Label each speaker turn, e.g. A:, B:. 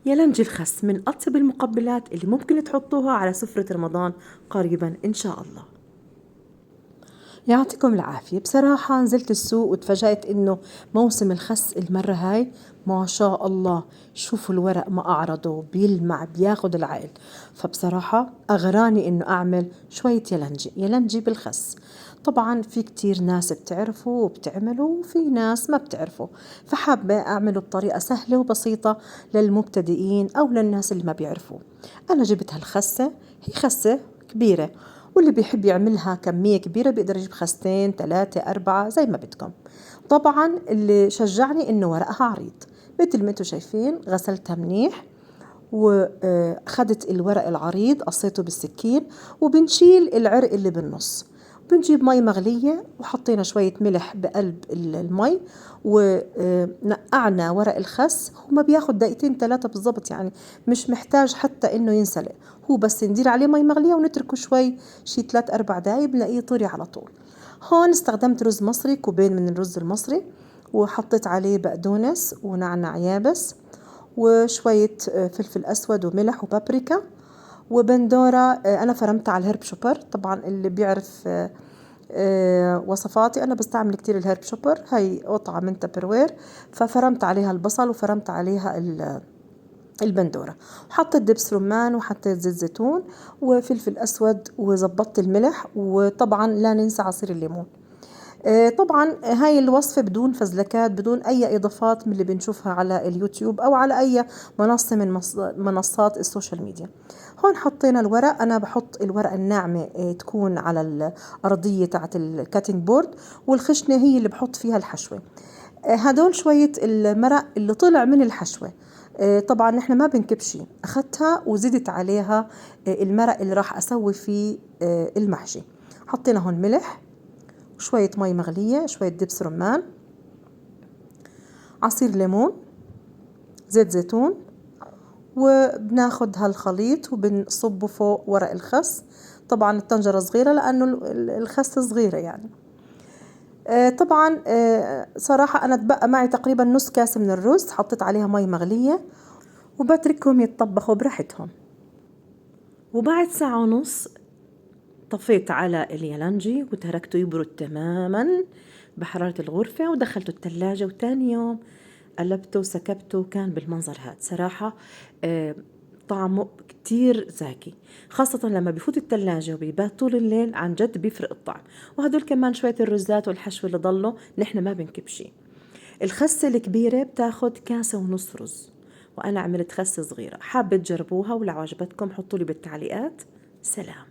A: يلنجي الخس من أطيب المقبلات اللي ممكن تحطوها على سفرة رمضان قريبا إن شاء الله. يعطيكم العافية. بصراحة نزلت السوق وتفاجأت إنه موسم الخس المرة هاي ما شاء الله. شوفوا الورق ما أعرضه بيلمع بياخد العقل. فبصراحة أغراني إنه أعمل شوية يلنجي بالخس. طبعا في كتير ناس بتعرفوا وبتعملوا وفي ناس ما بتعرفوا، فحابة أعمله بطريقة سهلة وبسيطة للمبتدئين أو للناس اللي ما بيعرفوا. أنا جبت هالخسة، هي خسة كبيرة، واللي بيحب يعملها كمية كبيرة بيقدر يجيب خستين 3 4 زي ما بدكم. طبعا اللي شجعني إنه ورقها عريض مثل ما انتم شايفين. غسلتها منيح وأخذت الورق العريض قصيته بالسكين، وبنشيل العرق اللي بالنص. بنجيب مي مغلية وحطينا شوية ملح بقلب المي ونقعنا ورق الخس. هو ما بياخد دقيقتين 3 بالضبط، يعني مش محتاج حتى انه ينسلق، هو بس ندير عليه مي مغلية ونتركه شوي شي 3 4 دقايق بنلاقيه طري على طول. هون استخدمت رز مصري، كوبين من الرز المصري، وحطيت عليه بقدونس ونعناع يابس وشوية فلفل أسود وملح وبابريكا وبندورة. أنا فرمتها على الهرب شوبر. طبعا اللي بيعرف وصفاتي، أنا بستعمل كتير الهرب شوبر، هي قطعة من تبروير، ففرمت عليها البصل وفرمت عليها البندورة، وحطيت دبس رمان وحطيت زيت زيتون وفلفل أسود وزبطت الملح، وطبعا لا ننسى عصير الليمون. طبعا هاي الوصفة بدون فزلكات، بدون أي إضافات من اللي بنشوفها على اليوتيوب أو على أي منصة من منصات السوشيال ميديا. هون حطينا الورق. أنا بحط الورقة الناعمة تكون على الأرضية تاعت الكاتينج بورد، والخشنة هي اللي بحط فيها الحشوة. هدول شوية المرق اللي طلع من الحشوة. طبعا نحن ما بنكب شي، أخذتها وزدت عليها المرق اللي راح أسوي فيه المحشي. حطينا هون ملح وشوية مي مغلية، شوية دبس رمان، عصير ليمون، زيت زيتون، وبناخد هالخليط وبنصبه فوق ورق الخس. طبعا الطنجرة صغيرة لأنه الخس صغيرة يعني. طبعا صراحة أنا تبقى معي تقريبا نص كاسة من الرز، حطيت عليها مي مغلية وبتركهم يتطبخوا براحتهم. وبعد ساعة ونص طفيت على اليالنجي وتركته يبرد تماما بحرارة الغرفة ودخلته الثلاجة، وتاني يوم قلبته وسكبته وكان بالمنظر هاد. صراحة طعمه كتير زاكي، خاصة لما بيفوت الثلاجة وبيبات طول الليل، عن جد بيفرق الطعم. وهدول كمان شوية الرزات والحشو اللي ضلوا نحن ما بنكب شي. الخسة الكبيرة بتاخد كاسة ونص رز، وأنا عملت خسة صغيرة. حابة تجربوها؟ ولو عجبتكم حطوا لي بالتعليقات. سلام.